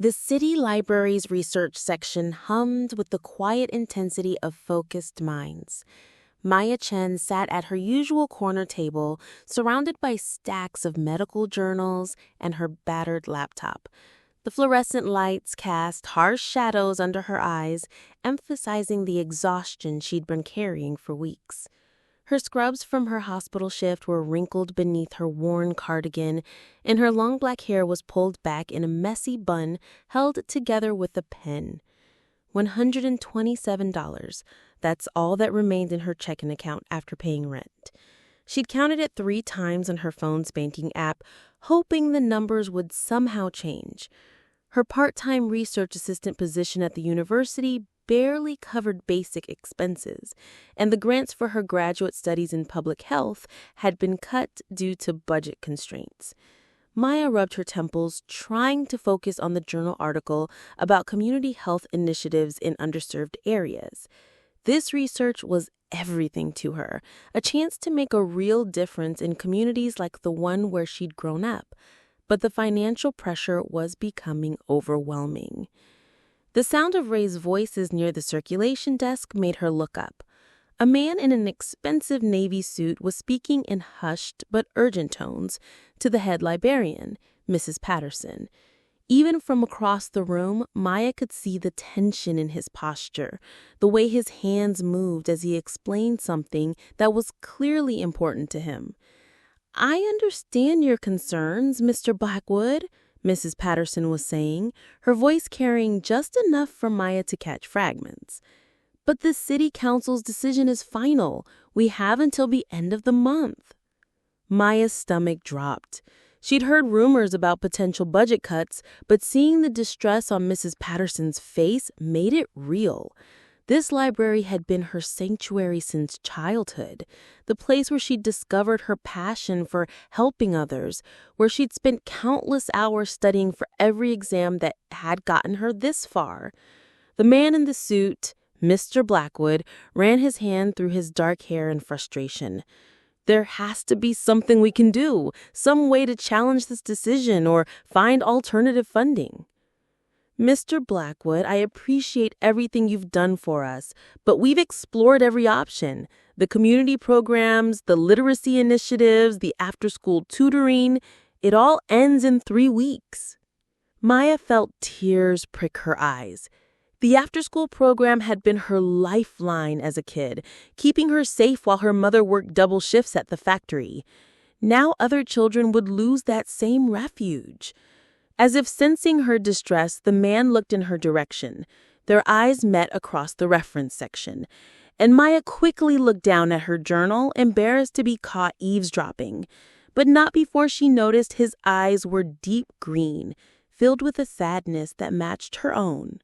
The city library's research section hummed with the quiet intensity of focused minds. Maya Chen sat at her usual corner table, surrounded by stacks of medical journals and her battered laptop. The fluorescent lights cast harsh shadows under her eyes, emphasizing the exhaustion she'd been carrying for weeks. Her scrubs from her hospital shift were wrinkled beneath her worn cardigan, and her long black hair was pulled back in a messy bun held together with a pen. $127. That's all that remained in her checking account after paying rent. She'd counted it 3 times on her phone's banking app, hoping the numbers would somehow change. Her part-time research assistant position at the university barely covered basic expenses, and the grants for her graduate studies in public health had been cut due to budget constraints. Maya rubbed her temples, trying to focus on the journal article about community health initiatives in underserved areas. This research was everything to her, a chance to make a real difference in communities like the one where she'd grown up. But the financial pressure was becoming overwhelming. The sound of raised voices near the circulation desk made her look up. A man in an expensive navy suit was speaking in hushed but urgent tones to the head librarian, Mrs. Patterson. Even from across the room, Maya could see the tension in his posture, the way his hands moved as he explained something that was clearly important to him. "I understand your concerns, Mr. Blackwood," Mrs. Patterson was saying, her voice carrying just enough for Maya to catch fragments. "But the city council's decision is final. We have until the end of the month." Maya's stomach dropped. She'd heard rumors about potential budget cuts, but seeing the distress on Mrs. Patterson's face made it real. This library had been her sanctuary since childhood, the place where she'd discovered her passion for helping others, where she'd spent countless hours studying for every exam that had gotten her this far. The man in the suit, Mr. Blackwood, ran his hand through his dark hair in frustration. "There has to be something we can do, some way to challenge this decision or find alternative funding." "Mr. Blackwood, I appreciate everything you've done for us, but we've explored every option. The community programs, the literacy initiatives, the after-school tutoring, it all ends in 3 weeks." Maya felt tears prick her eyes. The after-school program had been her lifeline as a kid, keeping her safe while her mother worked double shifts at the factory. Now other children would lose that same refuge. As if sensing her distress, the man looked in her direction. Their eyes met across the reference section, and Maya quickly looked down at her journal, embarrassed to be caught eavesdropping. But not before she noticed his eyes were deep green, filled with a sadness that matched her own.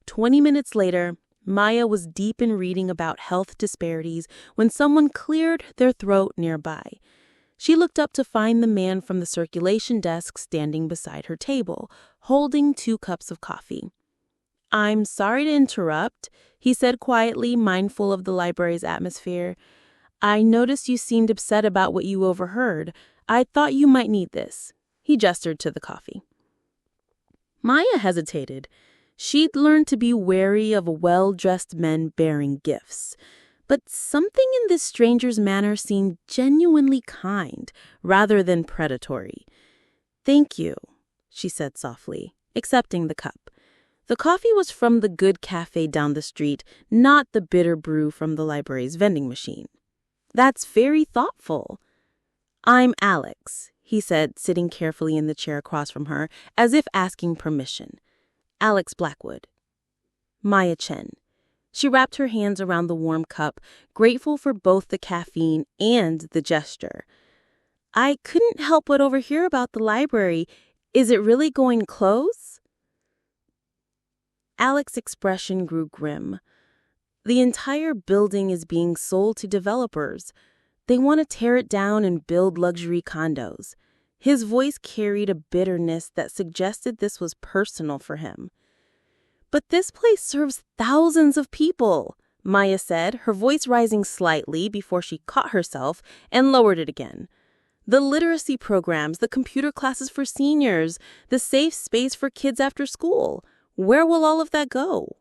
20 minutes later, Maya was deep in reading about health disparities when someone cleared their throat nearby. She looked up to find the man from the circulation desk standing beside her table, holding 2 cups of coffee. "I'm sorry to interrupt," he said quietly, mindful of the library's atmosphere. "I noticed you seemed upset about what you overheard. I thought you might need this." He gestured to the coffee. Maya hesitated. She'd learned to be wary of well-dressed men bearing gifts. But something in this stranger's manner seemed genuinely kind, rather than predatory. "Thank you," she said softly, accepting the cup. The coffee was from the good cafe down the street, not the bitter brew from the library's vending machine. "That's very thoughtful." "I'm Alex," he said, sitting carefully in the chair across from her, as if asking permission. "Alex Blackwood." Maya Chen. She wrapped her hands around the warm cup, grateful for both the caffeine and the gesture. "I couldn't help but overhear about the library. Is it really going to close?" Alex's expression grew grim. "The entire building is being sold to developers. They want to tear it down and build luxury condos." His voice carried a bitterness that suggested this was personal for him. "But this place serves thousands of people," Maya said, her voice rising slightly before she caught herself and lowered it again. The literacy programs, the computer classes for seniors, the safe space for kids after school. Where will all of that go?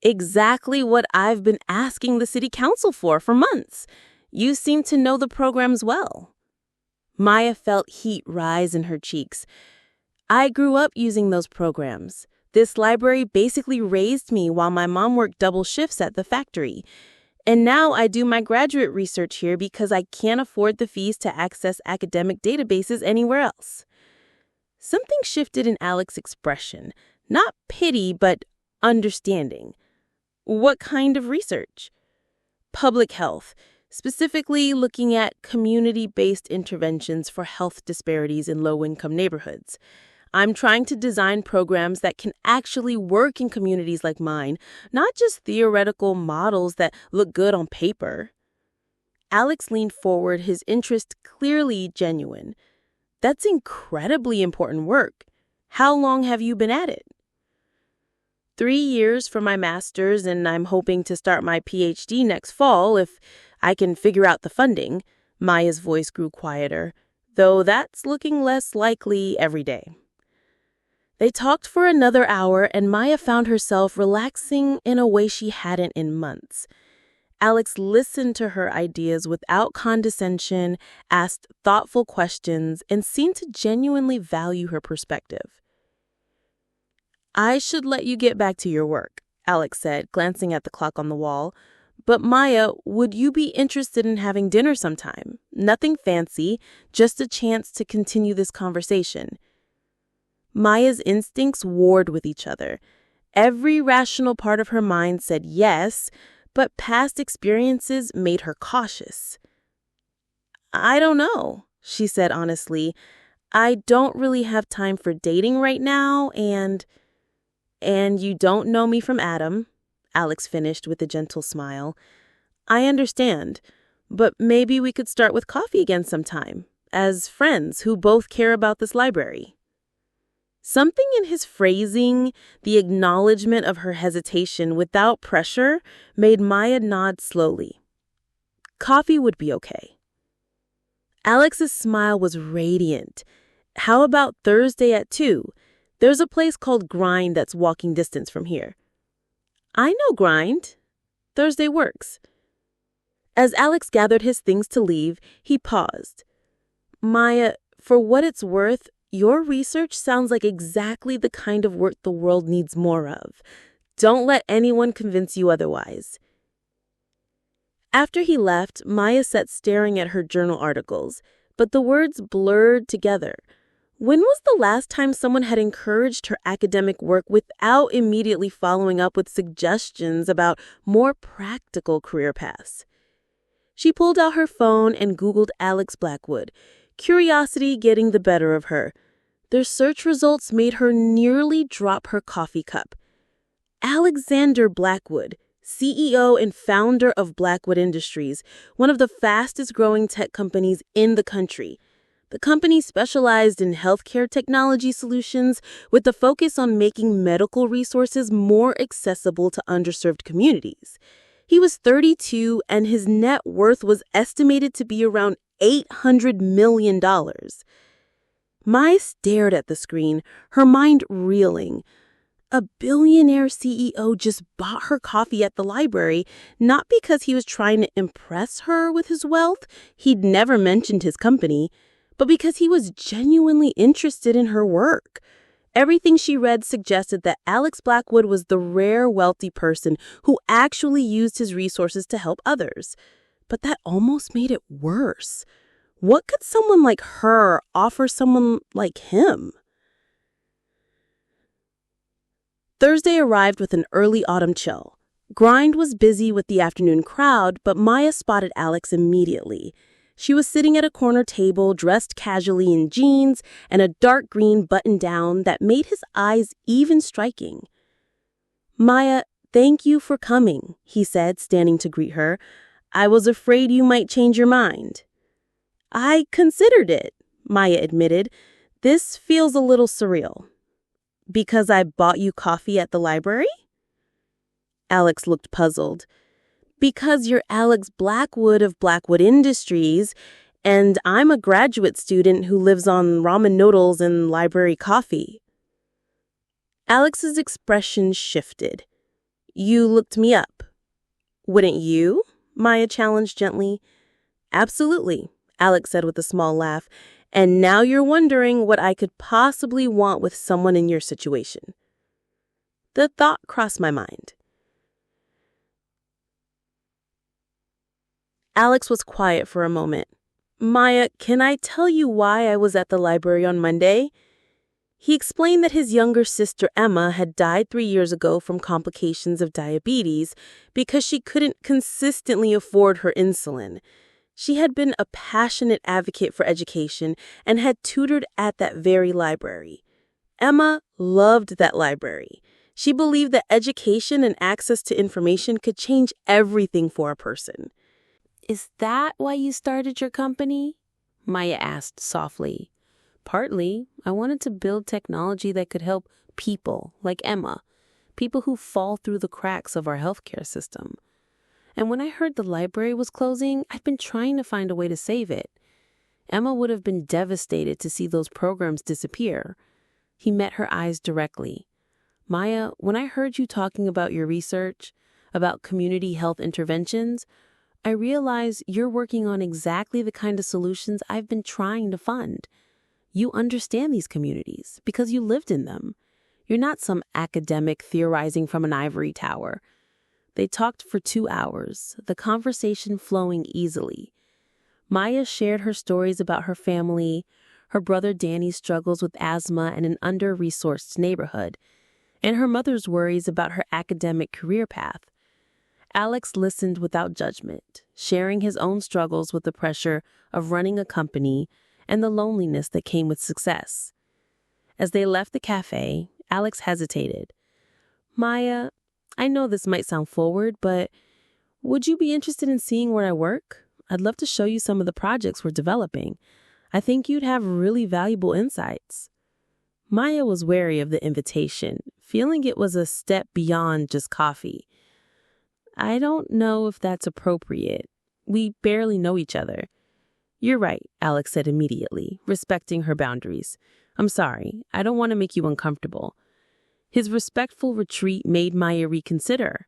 Exactly what I've been asking the city council for months. You seem to know the programs well. Maya felt heat rise in her cheeks. I grew up using those programs. This library basically raised me while my mom worked double shifts at the factory. And now I do my graduate research here because I can't afford the fees to access academic databases anywhere else. Something shifted in Alex's expression. Not pity, but understanding. What kind of research? Public health, specifically looking at community-based interventions for health disparities in low-income neighborhoods. I'm trying to design programs that can actually work in communities like mine, not just theoretical models that look good on paper. Alex leaned forward, his interest clearly genuine. That's incredibly important work. How long have you been at it? 3 years for my master's, and I'm hoping to start my PhD next fall if I can figure out the funding. Maya's voice grew quieter, though that's looking less likely every day. They talked for another hour, and Maya found herself relaxing in a way she hadn't in months. Alex listened to her ideas without condescension, asked thoughtful questions, and seemed to genuinely value her perspective. I should let you get back to your work, Alex said, glancing at the clock on the wall. But Maya, would you be interested in having dinner sometime? Nothing fancy, just a chance to continue this conversation. Maya's instincts warred with each other. Every rational part of her mind said yes, but past experiences made her cautious. I don't know, she said honestly. I don't really have time for dating right now, and you don't know me from Adam, Alex finished with a gentle smile. I understand, but maybe we could start with coffee again sometime, as friends who both care about this library. Something in his phrasing, the acknowledgement of her hesitation without pressure, made Maya nod slowly. Coffee would be okay. Alex's smile was radiant. How about Thursday at 2? There's a place called Grind that's walking distance from here. I know Grind. Thursday works. As Alex gathered his things to leave, he paused. Maya, for what it's worth, your research sounds like exactly the kind of work the world needs more of. Don't let anyone convince you otherwise. After he left, Maya sat staring at her journal articles, but the words blurred together. When was the last time someone had encouraged her academic work without immediately following up with suggestions about more practical career paths? She pulled out her phone and Googled Alex Blackwood, curiosity getting the better of her. Their search results made her nearly drop her coffee cup. Alexander Blackwood, CEO and founder of Blackwood Industries, one of the fastest-growing tech companies in the country. The company specialized in healthcare technology solutions with a focus on making medical resources more accessible to underserved communities. He was 32, and his net worth was estimated to be around $800 million. Maya stared at the screen, her mind reeling. A billionaire CEO just bought her coffee at the library, not because he was trying to impress her with his wealth, he'd never mentioned his company, but because he was genuinely interested in her work. Everything she read suggested that Alex Blackwood was the rare wealthy person who actually used his resources to help others. But that almost made it worse. What could someone like her offer someone like him? Thursday arrived with an early autumn chill. Grind was busy with the afternoon crowd, but Maya spotted Alex immediately. She was sitting at a corner table, dressed casually in jeans and a dark green button-down that made his eyes even striking. Maya, thank you for coming, he said, standing to greet her. I was afraid you might change your mind. I considered it, Maya admitted. This feels a little surreal. Because I bought you coffee at the library? Alex looked puzzled. Because you're Alex Blackwood of Blackwood Industries, And I'm a graduate student who lives on ramen noodles and library coffee. Alex's expression shifted. You looked me up. Wouldn't you? Maya challenged gently. Absolutely, Alex said with a small laugh. And now you're wondering what I could possibly want with someone in your situation. The thought crossed my mind. Alex was quiet for a moment. Maya, can I tell you why I was at the library on Monday? He explained that his younger sister Emma had died 3 years ago from complications of diabetes because she couldn't consistently afford her insulin. She had been a passionate advocate for education and had tutored at that very library. Emma loved that library. She believed that education and access to information could change everything for a person. Is that why you started your company? Maya asked softly. Partly, I wanted to build technology that could help people like Emma, people who fall through the cracks of our healthcare system. And when I heard the library was closing, I've been trying to find a way to save it. Emma would have been devastated to see those programs disappear. He met her eyes directly. Maya, when I heard you talking about your research, about community health interventions, I realize you're working on exactly the kind of solutions I've been trying to fund. You understand these communities because you lived in them. You're not some academic theorizing from an ivory tower. They talked for 2 hours, the conversation flowing easily. Maya shared her stories about her family, her brother Danny's struggles with asthma in an under-resourced neighborhood, and her mother's worries about her academic career path. Alex listened without judgment, sharing his own struggles with the pressure of running a company and the loneliness that came with success. As they left the cafe, Alex hesitated. Maya, I know this might sound forward, but would you be interested in seeing where I work? I'd love to show you some of the projects we're developing. I think you'd have really valuable insights. Maya was wary of the invitation, feeling it was a step beyond just coffee. I don't know if that's appropriate. We barely know each other. You're right, Alex said immediately, respecting her boundaries. I'm sorry, I don't want to make you uncomfortable. His respectful retreat made Maya reconsider.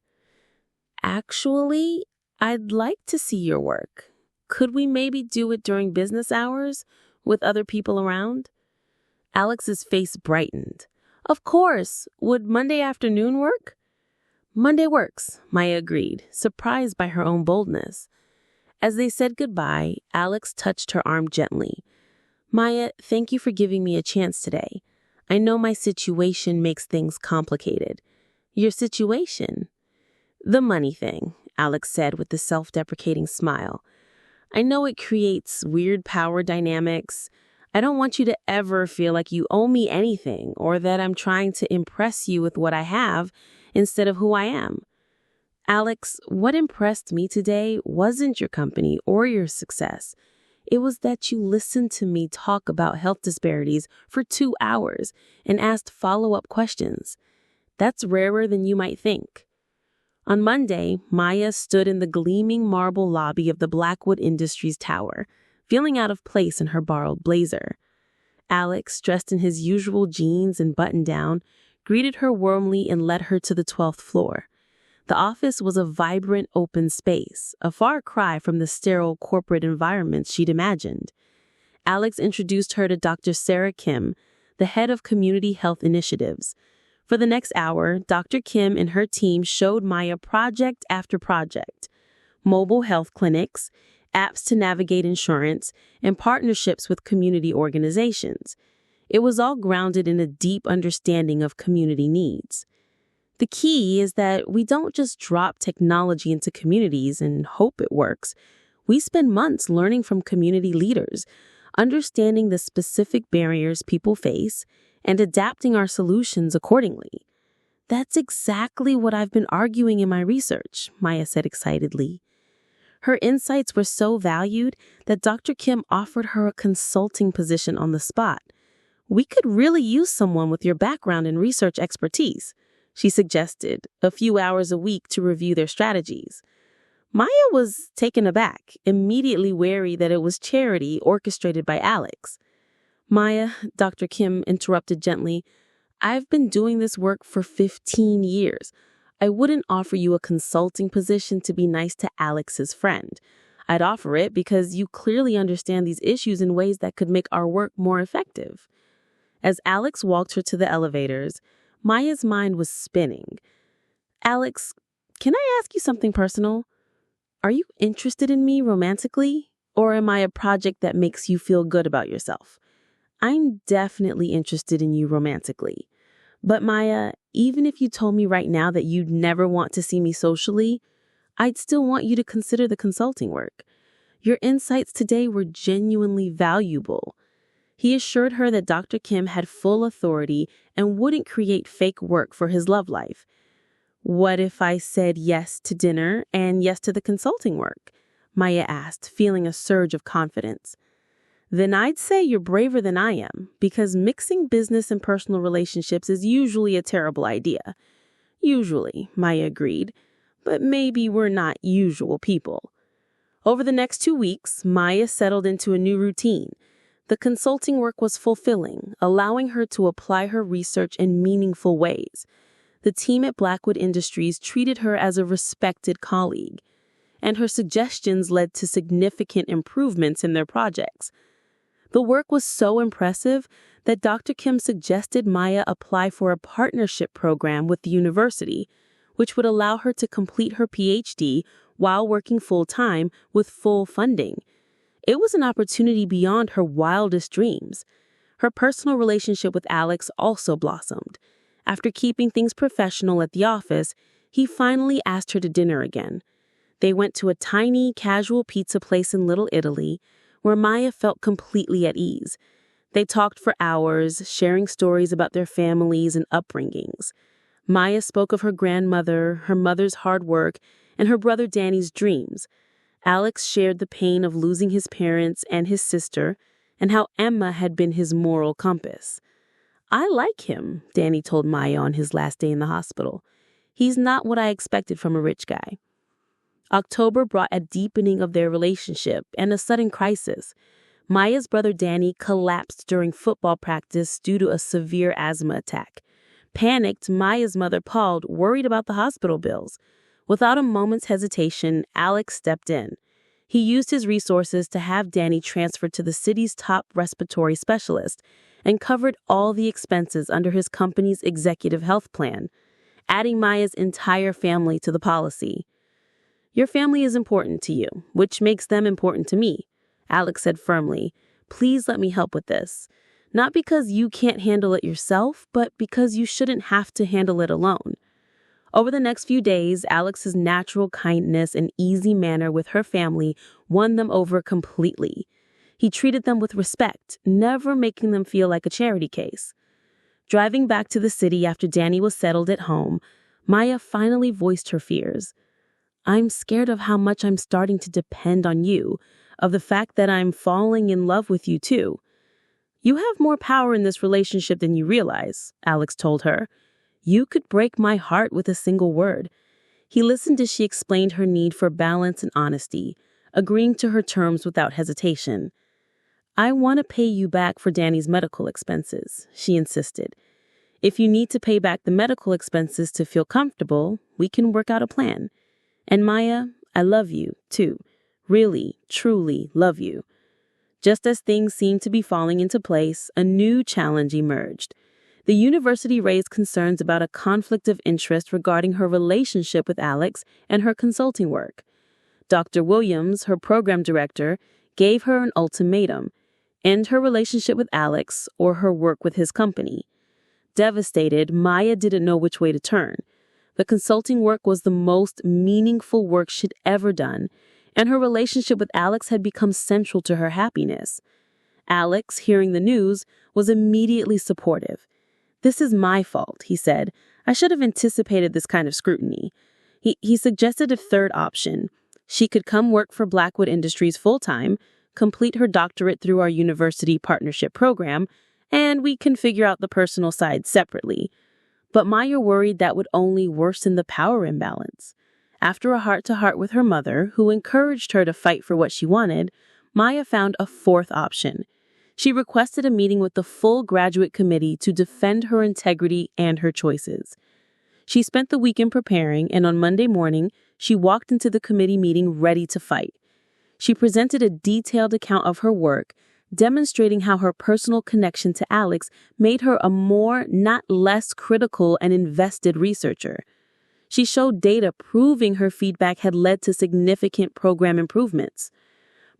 Actually, I'd like to see your work. Could we maybe do it during business hours with other people around? Alex's face brightened. Of course. Would Monday afternoon work? Monday works, Maya agreed, surprised by her own boldness. As they said goodbye, Alex touched her arm gently. Maya, thank you for giving me a chance today. I know my situation makes things complicated. Your situation? The money thing, Alex said with a self-deprecating smile. I know it creates weird power dynamics. I don't want you to ever feel like you owe me anything or that I'm trying to impress you with what I have instead of who I am. Alex, what impressed me today wasn't your company or your success. It was that you listened to me talk about health disparities for 2 hours and asked follow-up questions. That's rarer than you might think. On Monday, Maya stood in the gleaming marble lobby of the Blackwood Industries Tower, feeling out of place in her borrowed blazer. Alex, dressed in his usual jeans and button-down, greeted her warmly and led her to the 12th floor. The office was a vibrant, open space, a far cry from the sterile corporate environments she'd imagined. Alex introduced her to Dr. Sarah Kim, the head of Community Health Initiatives. For the next hour, Dr. Kim and her team showed Maya project after project: mobile health clinics, apps to navigate insurance, and partnerships with community organizations. It was all grounded in a deep understanding of community needs. The key is that we don't just drop technology into communities and hope it works. We spend months learning from community leaders, understanding the specific barriers people face, and adapting our solutions accordingly. That's exactly what I've been arguing in my research, Maya said excitedly. Her insights were so valued that Dr. Kim offered her a consulting position on the spot. We could really use someone with your background and research expertise, she suggested, a few hours a week to review their strategies. Maya was taken aback, immediately wary that it was charity orchestrated by Alex. Maya, Dr. Kim interrupted gently, I've been doing this work for 15 years. I wouldn't offer you a consulting position to be nice to Alex's friend. I'd offer it because you clearly understand these issues in ways that could make our work more effective. As Alex walked her to the elevators, Maya's mind was spinning. Alex, can I ask you something personal? Are you interested in me romantically? Or am I a project that makes you feel good about yourself? I'm definitely interested in you romantically. But Maya, even if you told me right now that you'd never want to see me socially, I'd still want you to consider the consulting work. Your insights today were genuinely valuable. He assured her that Dr. Kim had full authority and wouldn't create fake work for his love life. What if I said yes to dinner and yes to the consulting work? Maya asked, feeling a surge of confidence. Then I'd say you're braver than I am, because mixing business and personal relationships is usually a terrible idea. Usually, Maya agreed, but maybe we're not usual people. Over the next 2 weeks, Maya settled into a new routine. The consulting work was fulfilling, allowing her to apply her research in meaningful ways. The team at Blackwood Industries treated her as a respected colleague, and her suggestions led to significant improvements in their projects. The work was so impressive that Dr. Kim suggested Maya apply for a partnership program with the university, which would allow her to complete her PhD while working full-time with full funding. It was an opportunity beyond her wildest dreams. Her personal relationship with Alex also blossomed. After keeping things professional at the office, he finally asked her to dinner again. They went to a tiny, casual pizza place in Little Italy, where Maya felt completely at ease. They talked for hours, sharing stories about their families and upbringings. Maya spoke of her grandmother, her mother's hard work, and her brother Danny's dreams. Alex shared the pain of losing his parents and his sister, and how Emma had been his moral compass. I like him, Danny told Maya on his last day in the hospital. He's not what I expected from a rich guy. October brought a deepening of their relationship and a sudden crisis. Maya's brother Danny collapsed during football practice due to a severe asthma attack. Panicked, Maya's mother called, worried about the hospital bills. Without a moment's hesitation, Alex stepped in. He used his resources to have Danny transferred to the city's top respiratory specialist and covered all the expenses under his company's executive health plan, adding Maya's entire family to the policy. Your family is important to you, which makes them important to me, Alex said firmly. Please let me help with this. Not because you can't handle it yourself, but because you shouldn't have to handle it alone. Over the next few days, Alex's natural kindness and easy manner with her family won them over completely. He treated them with respect, never making them feel like a charity case. Driving back to the city after Danny was settled at home, Maya finally voiced her fears. I'm scared of how much I'm starting to depend on you, of the fact that I'm falling in love with you too. You have more power in this relationship than you realize, Alex told her. You could break my heart with a single word. He listened as she explained her need for balance and honesty, agreeing to her terms without hesitation. I want to pay you back for Danny's medical expenses, she insisted. If you need to pay back the medical expenses to feel comfortable, we can work out a plan. And Maya, I love you, too. Really, truly love you. Just as things seemed to be falling into place, a new challenge emerged. The university raised concerns about a conflict of interest regarding her relationship with Alex and her consulting work. Dr. Williams, her program director, gave her an ultimatum: end her relationship with Alex or her work with his company. Devastated, Maya didn't know which way to turn. The consulting work was the most meaningful work she'd ever done, and her relationship with Alex had become central to her happiness. Alex, hearing the news, was immediately supportive. This is my fault, he said. I should have anticipated this kind of scrutiny. He suggested a third option. She could come work for Blackwood Industries full-time, complete her doctorate through our university partnership program, and we can figure out the personal side separately. But Maya worried that would only worsen the power imbalance. After a heart-to-heart with her mother, who encouraged her to fight for what she wanted, Maya found a fourth option. She requested a meeting with the full graduate committee to defend her integrity and her choices. She spent the weekend preparing, and on Monday morning, she walked into the committee meeting ready to fight. She presented a detailed account of her work, demonstrating how her personal connection to Alex made her a more, not less critical and invested researcher. She showed data proving her feedback had led to significant program improvements.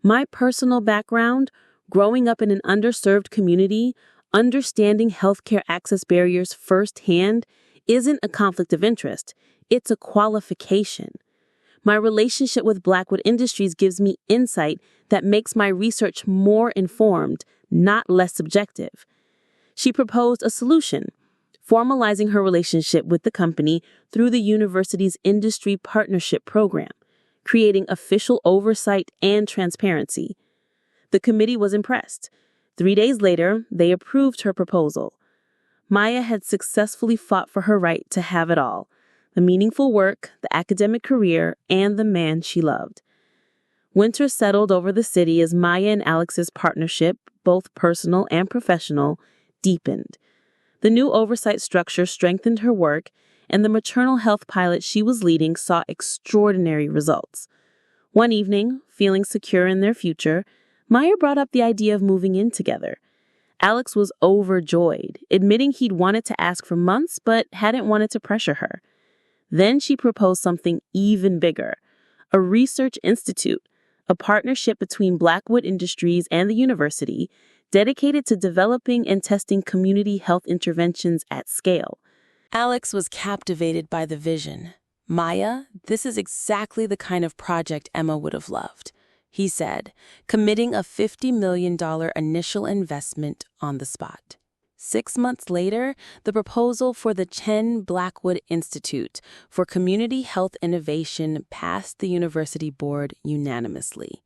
My personal background, growing up in an underserved community, understanding healthcare access barriers firsthand, isn't a conflict of interest. It's a qualification. My relationship with Blackwood Industries gives me insight that makes my research more informed, not less subjective. She proposed a solution, formalizing her relationship with the company through the university's industry partnership program, creating official oversight and transparency. The committee was impressed. 3 days later, they approved her proposal. Maya had successfully fought for her right to have it all: the meaningful work, the academic career, and the man she loved. Winter settled over the city as Maya and Alex's partnership, both personal and professional, deepened. The new oversight structure strengthened her work, and the maternal health pilot she was leading saw extraordinary results. One evening, feeling secure in their future, Maya brought up the idea of moving in together. Alex was overjoyed, admitting he'd wanted to ask for months but hadn't wanted to pressure her. Then she proposed something even bigger: a research institute, a partnership between Blackwood Industries and the university, dedicated to developing and testing community health interventions at scale. Alex was captivated by the vision. "Maya, this is exactly the kind of project Emma would have loved," he said, committing a $50 million initial investment on the spot. 6 months later, the proposal for the Chen-Blackwood Institute for Community Health Innovation passed the university board unanimously.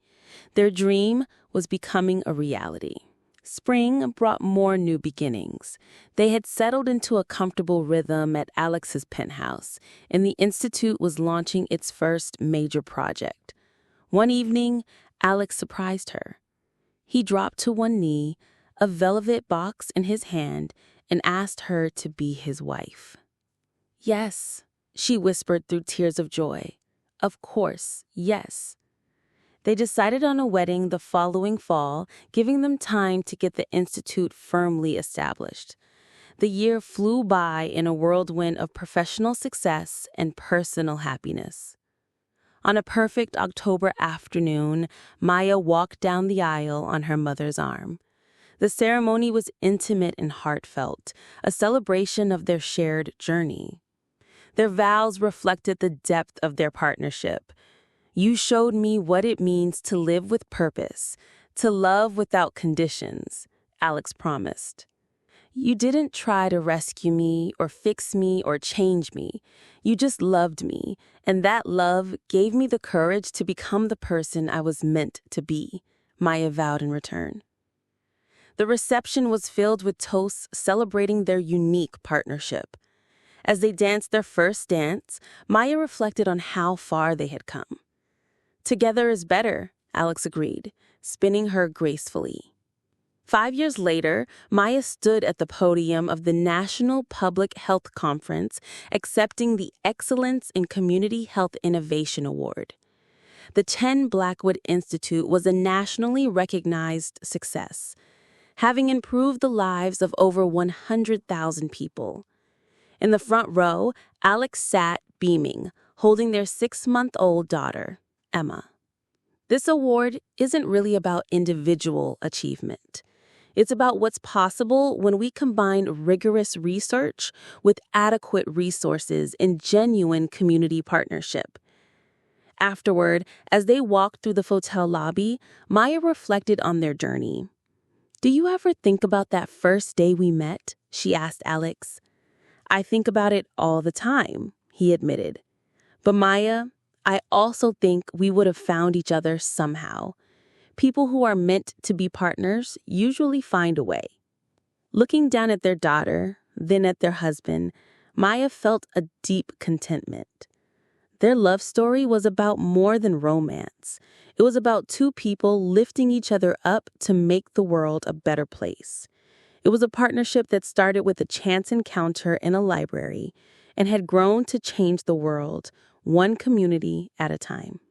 Their dream was becoming a reality. Spring brought more new beginnings. They had settled into a comfortable rhythm at Alex's penthouse, and the institute was launching its first major project. One evening, Alex surprised her. He dropped to one knee, a velvet box in his hand, and asked her to be his wife. "Yes," she whispered through tears of joy. "Of course, yes." They decided on a wedding the following fall, giving them time to get the institute firmly established. The year flew by in a whirlwind of professional success and personal happiness. On a perfect October afternoon, Maya walked down the aisle on her mother's arm. The ceremony was intimate and heartfelt, a celebration of their shared journey. Their vows reflected the depth of their partnership. "You showed me what it means to live with purpose, to love without conditions," Alex promised. "You didn't try to rescue me or fix me or change me. You just loved me, and that love gave me the courage to become the person I was meant to be," Maya vowed in return. The reception was filled with toasts celebrating their unique partnership. As they danced their first dance, Maya reflected on how far they had come. "Together is better," Alex agreed, spinning her gracefully. 5 years later, Maya stood at the podium of the National Public Health Conference, accepting the Excellence in Community Health Innovation Award. The Chen-Blackwood Institute was a nationally recognized success, having improved the lives of over 100,000 people. In the front row, Alex sat beaming, holding their 6-month-old daughter, Emma. This award isn't really about individual achievement. It's about what's possible when we combine rigorous research with adequate resources and genuine community partnership. Afterward, as they walked through the hotel lobby, Maya reflected on their journey. "Do you ever think about that first day we met?" she asked Alex. "I think about it all the time," he admitted. "But Maya, I also think we would have found each other somehow. People who are meant to be partners usually find a way." Looking down at their daughter, then at their husband, Maya felt a deep contentment. Their love story was about more than romance. It was about two people lifting each other up to make the world a better place. It was a partnership that started with a chance encounter in a library and had grown to change the world, one community at a time.